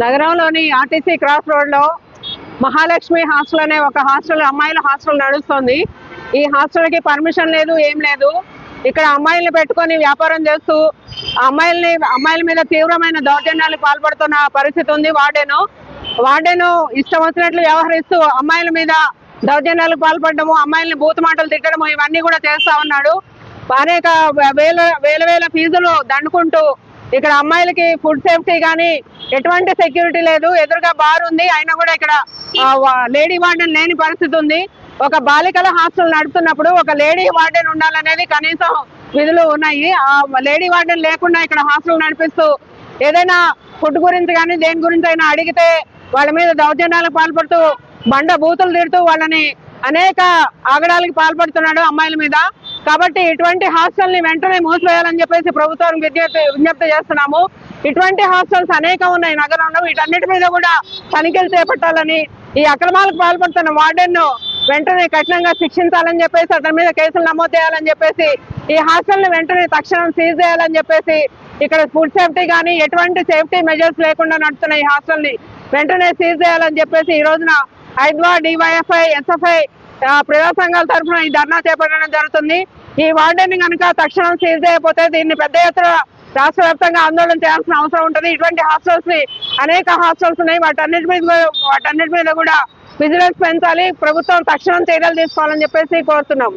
నగరంలోని RTC cross road లో Mahalakshmi hostel అనే ఒక హాస్టల్, అమ్మాయిల హాస్టల్ నడుస్తుంది. ఈ హాస్టల్ కి పర్మిషన్ లేదు, ఏం లేదు. ఇక్కడ అమ్మాయిల్ని పెట్టుకొని వ్యాపారం చేస్తూ అమ్మాయిల మీద తీవ్రమైన దౌర్జన్యాలకు పాల్పడుతున్న పరిస్థితి ఉంది. వార్డెను ఇష్టం వచ్చినట్లు వ్యవహరిస్తూ అమ్మాయిల మీద దౌర్జన్యాలకు పాల్పడము, అమ్మాయిల్ని బూతు మాటలు తిట్టడము, ఇవన్నీ కూడా చేస్తా ఉన్నాడు. అనేక వేల ఫీజులు దండుకుంటూ ఇక్కడ అమ్మాయిలకి ఫుడ్ సేఫ్టీ కానీ ఎటువంటి సెక్యూరిటీ లేదు. ఎదురుగా బార్ ఉంది, అయినా కూడా ఇక్కడ లేడీ వార్డెన్ లేని పరిస్థితి ఉంది. ఒక బాలికల హాస్టల్ నడుపుతున్నప్పుడు ఒక లేడీ వార్డెన్ ఉండాలనేది కనీసం విధులు ఉన్నాయి. ఆ లేడీ వార్డెన్ లేకుండా ఇక్కడ హాస్టల్ నడిపిస్తూ ఏదైనా ఫుడ్ గురించి కానీ దేని గురించి అయినా అడిగితే వాళ్ళ మీద దౌర్జన్యాలకు పాల్పడుతూ బండ బూతులు తిడుతూ వాళ్ళని అనేక ఆగడాలకు పాల్పడుతున్నాడు అమ్మాయిల మీద. కాబట్టి ఇటువంటి హాస్టల్ ని వెంటనే మూసివేయాలని చెప్పేసి ప్రభుత్వానికి విజ్ఞప్తి చేస్తున్నాము. ఇటువంటి హాస్టల్స్ అనేకం ఉన్నాయి నగరంలో, వీటన్నిటి మీద కూడా తనిఖీలు చేపట్టాలని, ఈ అక్రమాలకు పాల్పడుతున్న వార్డెన్ ను వెంటనే కఠినంగా శిక్షించాలని చెప్పేసి, అతని మీద కేసులు నమోదు చేయాలని చెప్పేసి, ఈ హాస్టల్ ని వెంటనే తక్షణం సీజ్ చేయాలని చెప్పేసి, ఇక్కడ ఫుడ్ సేఫ్టీ కానీ ఎటువంటి సేఫ్టీ మెజర్స్ లేకుండా నడుస్తున్న ఈ హాస్టల్ ని వెంటనే సీజ్ చేయాలని చెప్పేసి ఈ రోజున ఐద్వా, డివైఎఫ్ఐ, ఎస్ఎఫ్ఐ ప్రజా సంఘాల తరఫున ఈ ధర్నా చేపట్టడం జరుగుతుంది. ఈ వార్డెన్ కనుక తక్షణం సీజ్ చేయకపోతే దీన్ని పెద్ద ఎత్తున రాష్ట్ర వ్యాప్తంగా ఆందోళన చేయాల్సిన అవసరం ఉంటుంది. ఇటువంటి హాస్టల్స్ ని అనేక హాస్టల్స్ ఉన్నాయి, వాటన్నిటి మీద కూడా విజిలెన్స్ పెంచాలి, ప్రభుత్వం తక్షణం చర్యలు తీసుకోవాలని చెప్పేసి కోరుతున్నాం.